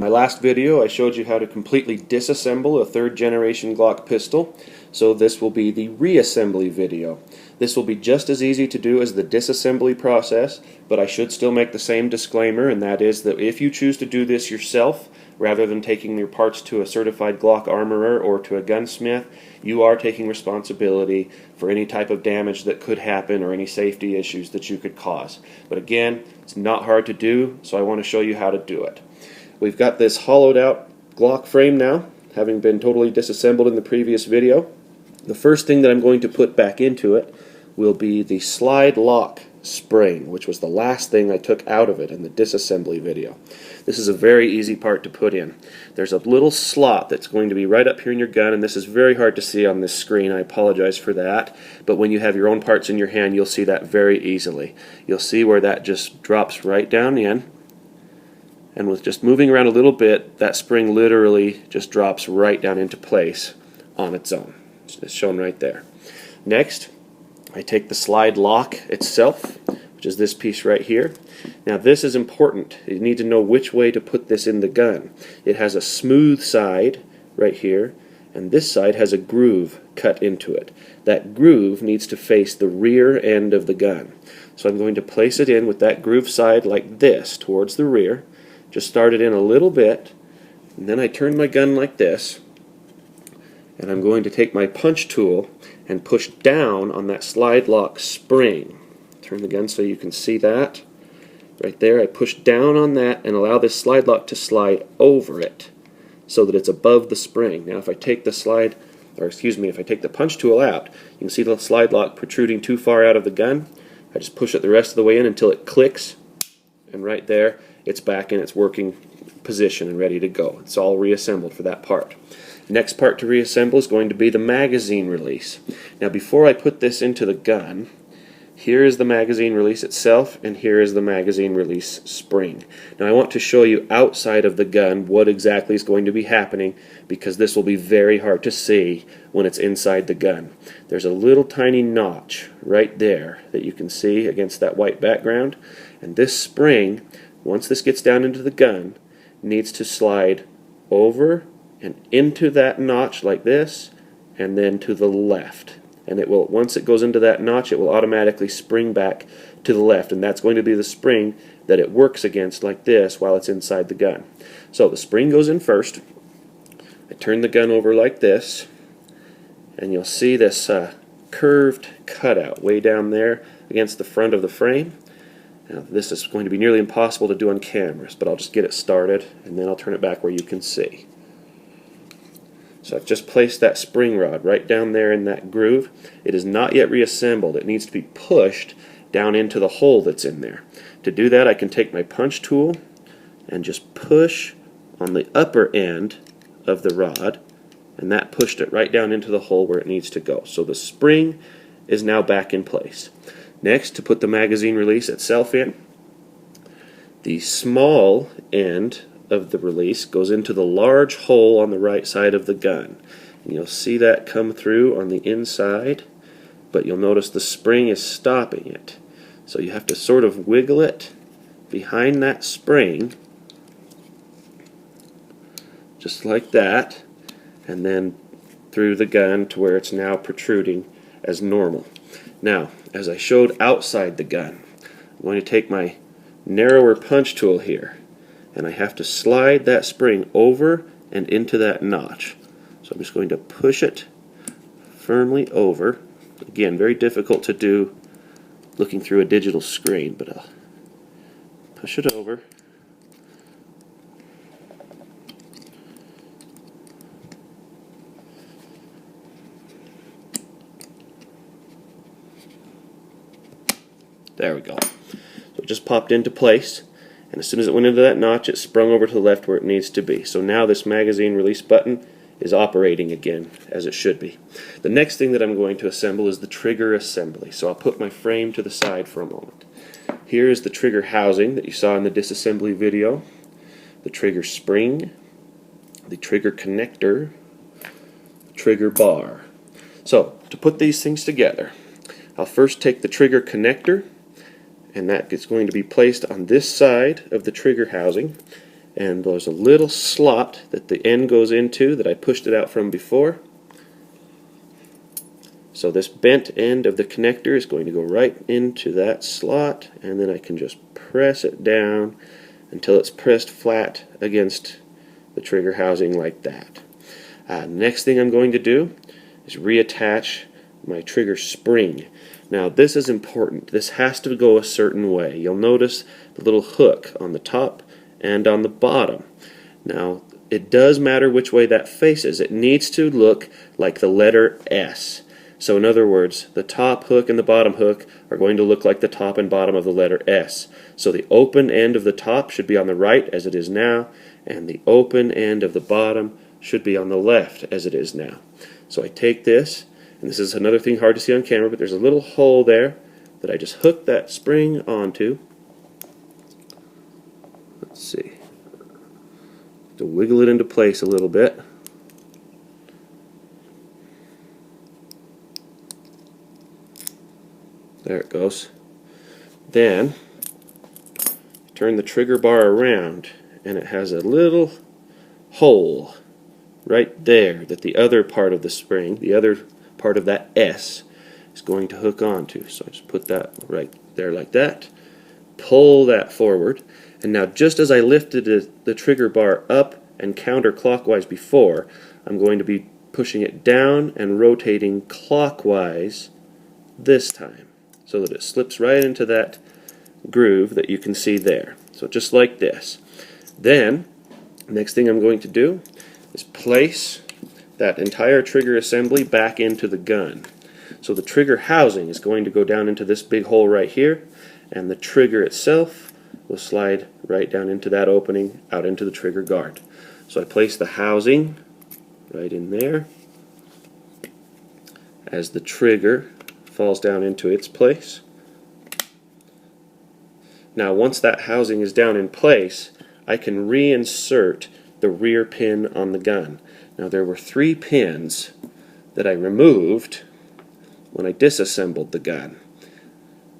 In my last video I showed you how to completely disassemble a third generation Glock pistol, so this will be the reassembly video. This will be just as easy to do as the disassembly process, but I should still make the same disclaimer, and that is that if you choose to do this yourself, rather than taking your parts to a certified Glock armorer or to a gunsmith, you are taking responsibility for any type of damage that could happen or any safety issues that you could cause. But again, it's not hard to do, so I want to show you how to do it. We've got this hollowed out Glock frame now, having been totally disassembled in the previous video. The first thing that I'm going to put back into it will be the slide lock spring, which was the last thing I took out of it in the disassembly video. This is a very easy part to put in. There's a little slot that's going to be right up here in your gun, and this is very hard to see on this screen. I apologize for that, but when you have your own parts in your hand, you'll see that very easily. You'll see where that just drops right down in, and with just moving around a little bit, that spring literally just drops right down into place on its own. It's shown right there. Next, I take the slide lock itself, which is this piece right here. Now this is important. You need to know which way to put this in the gun. It has a smooth side right here, and this side has a groove cut into it. That groove needs to face the rear end of the gun. So I'm going to place it in with that groove side like this towards the rear. Just start it in a little bit, and then I turn my gun like this, and I'm going to take my punch tool and push down on that slide lock spring. Turn the gun so you can see that. Right there, I push down on that and allow this slide lock to slide over it so that it's above the spring. Now if I take the if I take the punch tool out, you can see the slide lock protruding too far out of the gun. I just push it the rest of the way in until it clicks, and right there it's back in its working position and ready to go. It's all reassembled for that part. Next part to reassemble is going to be the magazine release. Now before I put this into the gun, here is the magazine release itself, and here is the magazine release spring. Now I want to show you outside of the gun what exactly is going to be happening, because this will be very hard to see when it's inside the gun. There's a little tiny notch right there that you can see against that white background, and this spring, once this gets down into the gun, needs to slide over and into that notch like this, and then to the left. And it will, once it goes into that notch, it will automatically spring back to the left, and that's going to be the spring that it works against like this while it's inside the gun. So the spring goes in first. I turn the gun over like this, and you'll see this curved cutout way down there against the front of the frame. Now this is going to be nearly impossible to do on cameras, but I'll just get it started, and then I'll turn it back where you can see. So I've just placed that spring rod right down there in that groove. It is not yet reassembled. It needs to be pushed down into the hole that's in there. To do that, I can take my punch tool and just push on the upper end of the rod, and that pushed it right down into the hole where it needs to go. So the spring is now back in place. Next, to put the magazine release itself in, the small end of the release goes into the large hole on the right side of the gun. And you'll see that come through on the inside, but you'll notice the spring is stopping it. So you have to sort of wiggle it behind that spring, just like that, and then through the gun to where it's now protruding as normal. Now, as I showed outside the gun, I'm going to take my narrower punch tool here, and I have to slide that spring over and into that notch. So I'm just going to push it firmly over. Again, very difficult to do looking through a digital screen, but I'll push it over. There we go. So it just popped into place, and as soon as it went into that notch, it sprung over to the left where it needs to be. So now this magazine release button is operating again as it should be. The next thing that I'm going to assemble is the trigger assembly. So I'll put my frame to the side for a moment. Here is the trigger housing that you saw in the disassembly video, the trigger spring, the trigger connector, the trigger bar. So to put these things together, I'll first take the trigger connector, and that is going to be placed on this side of the trigger housing, and there's a little slot that the end goes into that I pushed it out from before. So this bent end of the connector is going to go right into that slot, and then I can just press it down until it's pressed flat against the trigger housing like that. Next thing I'm going to do is reattach my trigger spring. Now this is important. This has to go a certain way. You'll notice the little hook on the top and on the bottom. Now it does matter which way that faces. It needs to look like the letter S. So in other words, the top hook and the bottom hook are going to look like the top and bottom of the letter S. So the open end of the top should be on the right as it is now, and the open end of the bottom should be on the left as it is now. So I take this, and this is another thing hard to see on camera, but there's a little hole there that I just hook that spring onto. Let's see. To wiggle it into place a little bit. There it goes. Then turn the trigger bar around, and it has a little hole right there that the other part of the spring, the other part of that S, is going to hook onto. So I just put that right there like that, pull that forward, and now just as I lifted the trigger bar up and counterclockwise before, I'm going to be pushing it down and rotating clockwise this time, so that it slips right into that groove that you can see there. So just like this. Then, next thing I'm going to do is place that entire trigger assembly back into the gun. So the trigger housing is going to go down into this big hole right here, and the trigger itself will slide right down into that opening out into the trigger guard. So I place the housing right in there as the trigger falls down into its place. Now once that housing is down in place, I can reinsert the rear pin on the gun. Now there were 3 pins that I removed when I disassembled the gun.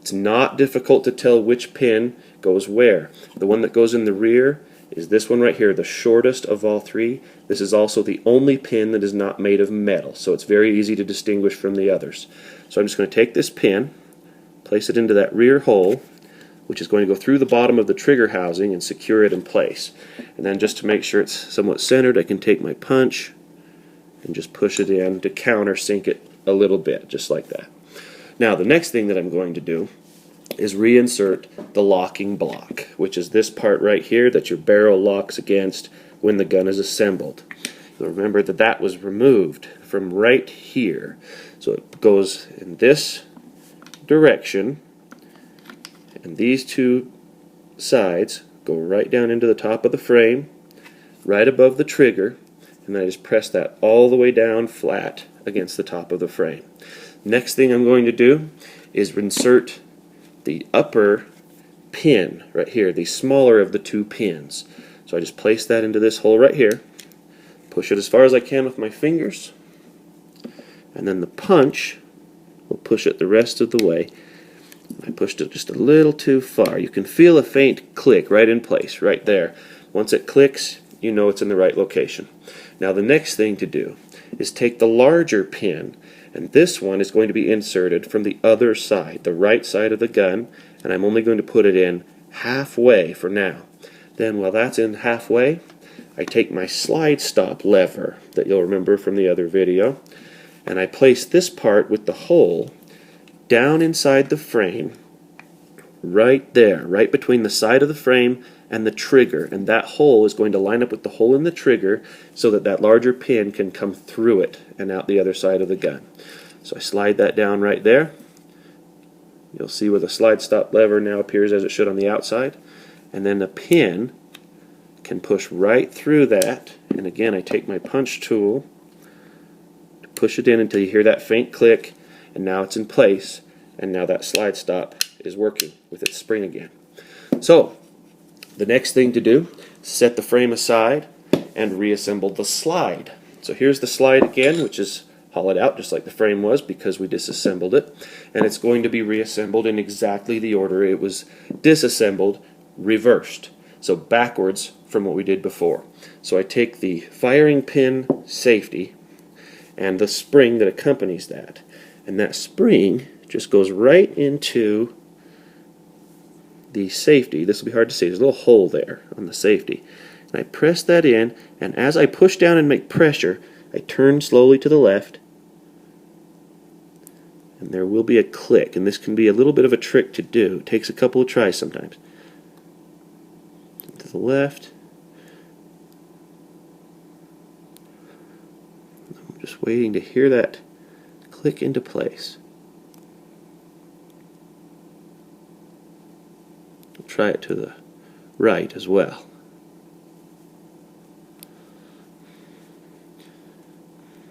It's not difficult to tell which pin goes where. The one that goes in the rear is this one right here, the shortest of all 3. This is also the only pin that is not made of metal, so it's very easy to distinguish from the others. So I'm just going to take this pin, place it into that rear hole, which is going to go through the bottom of the trigger housing and secure it in place. And then just to make sure it's somewhat centered, I can take my punch and just push it in to countersink it a little bit, just like that. Now the next thing that I'm going to do is reinsert the locking block, which is this part right here that your barrel locks against when the gun is assembled. You'll remember that that was removed from right here. So it goes in this direction, and these 2 sides go right down into the top of the frame, right above the trigger, and then I just press that all the way down flat against the top of the frame. Next thing I'm going to do is insert the upper pin right here, the smaller of the 2 pins. So I just place that into this hole right here, push it as far as I can with my fingers, and then the punch will push it the rest of the way. I pushed it just a little too far. You can feel a faint click right in place, right there. Once it clicks, you know it's in the right location. Now the next thing to do is take the larger pin, and this one is going to be inserted from the other side, the right side of the gun, and I'm only going to put it in halfway for now. Then while that's in halfway, I take my slide stop lever that you'll remember from the other video, and I place this part with the hole down inside the frame, right there, right between the side of the frame and the trigger, and that hole is going to line up with the hole in the trigger so that that larger pin can come through it and out the other side of the gun. So I slide that down right there. You'll see where the slide stop lever now appears as it should on the outside, and then the pin can push right through that, and again I take my punch tool to push it in until you hear that faint click, and now it's in place, and now that slide stop is working with its spring again. So the next thing to do is set the frame aside and reassemble the slide. So here's the slide again, which is hollowed out just like the frame was because we disassembled it, and it's going to be reassembled in exactly the order it was disassembled, reversed. So backwards from what we did before. So I take the firing pin safety and the spring that accompanies that, and that spring just goes right into the safety. This will be hard to see. There's a little hole there on the safety. And I press that in, and as I push down and make pressure, I turn slowly to the left, and there will be a click, and this can be a little bit of a trick to do. It takes a couple of tries sometimes. To the left. I'm just waiting to hear that click into place. I'll try it to the right as well.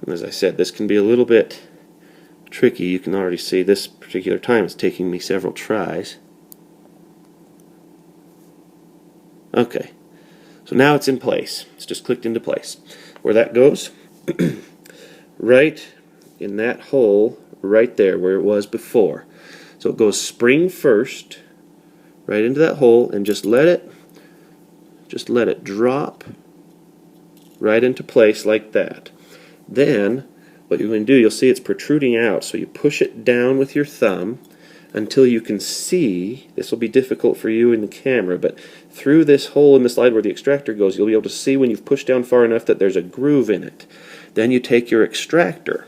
And as I said, this can be a little bit tricky. You can already see this particular time it's taking me several tries. Okay, so now it's in place. It's just clicked into place. Where that goes, right in that hole right there where it was before. So it goes spring first, right into that hole, and just let it drop right into place like that. Then what you're going to do, you'll see it's protruding out, so you push it down with your thumb until you can see. This will be difficult for you in the camera, but through this hole in the slide where the extractor goes, you'll be able to see when you've pushed down far enough that there's a groove in it. Then you take your extractor,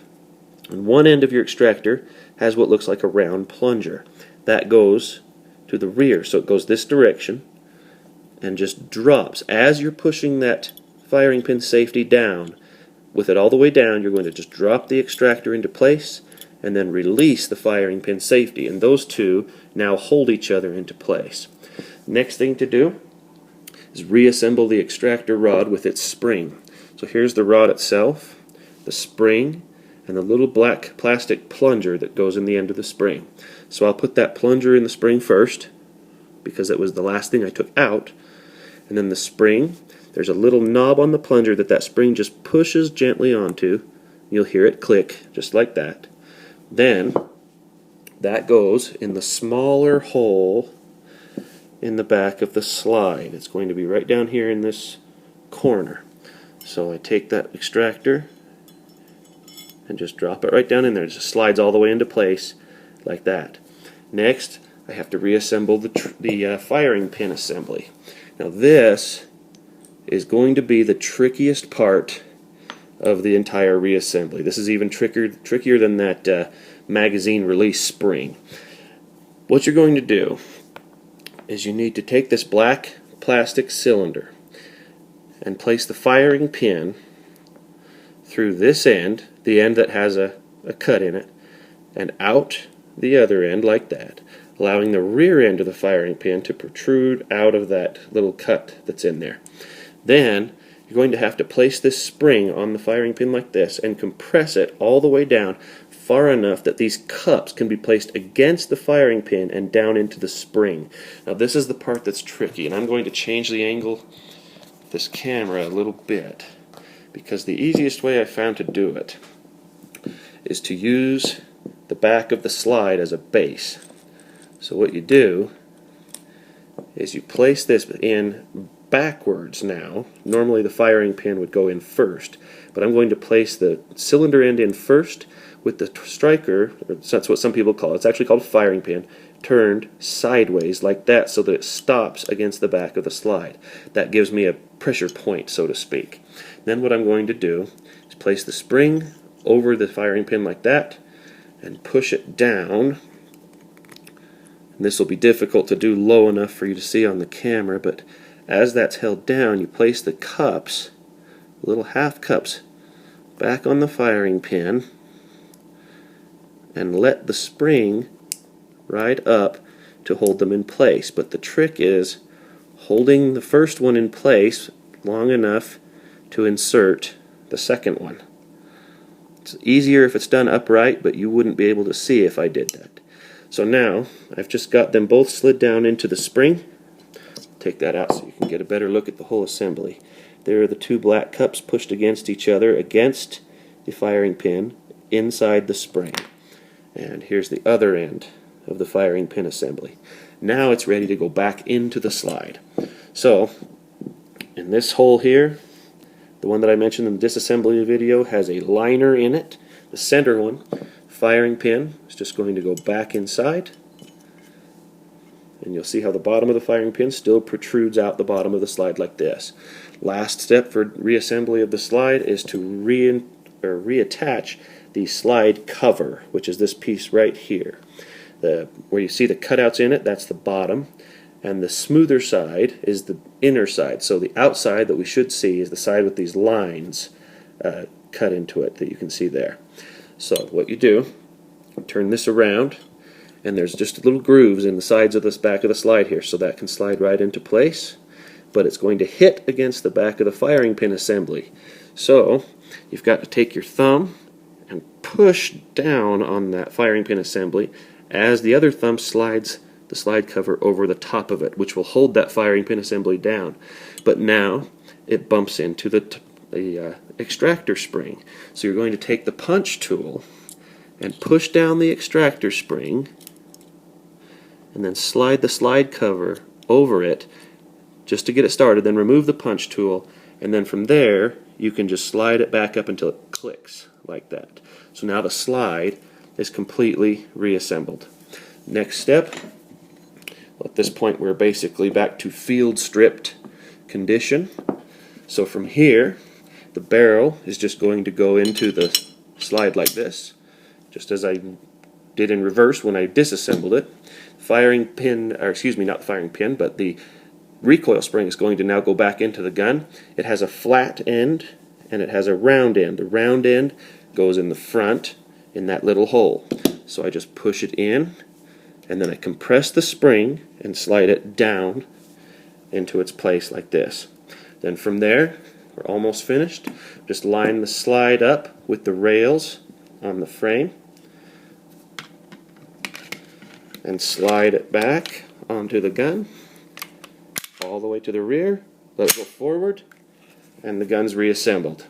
and one end of your extractor has what looks like a round plunger. That goes to the rear, so it goes this direction and just drops. As you're pushing that firing pin safety down, with it all the way down, you're going to just drop the extractor into place and then release the firing pin safety, and those two now hold each other into place. Next thing to do is reassemble the extractor rod with its spring. So here's the rod itself, the spring, and the little black plastic plunger that goes in the end of the spring. So I'll put that plunger in the spring first because it was the last thing I took out, and then the spring. There's a little knob on the plunger that spring just pushes gently onto. You'll hear it click just like that. Then that goes in the smaller hole in the back of the slide. It's going to be right down here in this corner. So I take that extractor and just drop it right down in there. It just slides all the way into place like that. Next, I have to reassemble the firing pin assembly. Now this is going to be the trickiest part of the entire reassembly. This is even trickier than that magazine release spring. What you're going to do is you need to take this black plastic cylinder and place the firing pin through this end, the end that has a cut in it, and out the other end like that, allowing the rear end of the firing pin to protrude out of that little cut that's in there. Then you're going to have to place this spring on the firing pin like this and compress it all the way down far enough that these cups can be placed against the firing pin and down into the spring. Now this is the part that's tricky, and I'm going to change the angle of this camera a little bit because the easiest way I found to do it is to use the back of the slide as a base. So what you do is you place this in backwards now. Normally the firing pin would go in first, but I'm going to place the cylinder end in first with the striker, or that's what some people call it. It's actually called a firing pin, turned sideways like that so that it stops against the back of the slide. That gives me a pressure point, so to speak. Then what I'm going to do is place the spring over the firing pin like that and push it down. And this will be difficult to do low enough for you to see on the camera, but as that's held down, you place the cups, little half cups, back on the firing pin and let the spring ride up to hold them in place. But the trick is holding the first one in place long enough to insert the second one. It's easier if it's done upright, but you wouldn't be able to see if I did that. So now I've just got them both slid down into the spring. Take that out so you can get a better look at the whole assembly. There are the two black cups pushed against each other against the firing pin inside the spring. And here's the other end of the firing pin assembly. Now it's ready to go back into the slide. So in this hole here, the one that I mentioned in the disassembly video has a liner in it. The center one, firing pin, is just going to go back inside. And you'll see how the bottom of the firing pin still protrudes out the bottom of the slide like this. Last step for reassembly of the slide is to reattach the slide cover, which is this piece right here. Where you see the cutouts in it, that's the bottom, and the smoother side is the inner side. So the outside that we should see is the side with these lines cut into it that you can see there. So what you do, turn this around, and there's just little grooves in the sides of this back of the slide here, so that can slide right into place, but it's going to hit against the back of the firing pin assembly. So you've got to take your thumb and push down on that firing pin assembly as the other thumb slides the slide cover over the top of it, which will hold that firing pin assembly down. But now it bumps into the extractor spring. So you're going to take the punch tool and push down the extractor spring and then slide the slide cover over it just to get it started. Then remove the punch tool, and then from there you can just slide it back up until it clicks like that. So now the slide is completely reassembled. Next step, at this point we're basically back to field stripped condition. So from here the barrel is just going to go into the slide like this, just as I did in reverse when I disassembled it. Firing pin, or excuse me, not the firing pin, but the recoil spring is going to now go back into the gun. It has a flat end and it has a round end. The round end goes in the front in that little hole. So I just push it in, and then I compress the spring and slide it down into its place like this. Then from there, we're almost finished. Just line the slide up with the rails on the frame and slide it back onto the gun all the way to the rear. Let it go forward, and the gun's reassembled.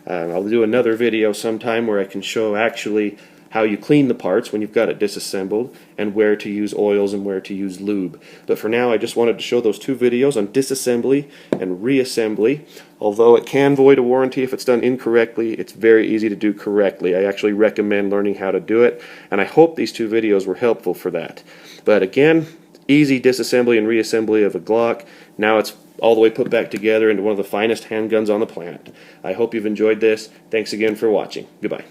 I'll do another video sometime where I can show actually how you clean the parts when you've got it disassembled, and where to use oils and where to use lube. But for now I just wanted to show those two videos on disassembly and reassembly. Although it can void a warranty if it's done incorrectly, it's very easy to do correctly. I actually recommend learning how to do it, and I hope these two videos were helpful for that. But again, easy disassembly and reassembly of a Glock. Now it's all the way put back together into one of the finest handguns on the planet. I hope you've enjoyed this. Thanks again for watching. Goodbye.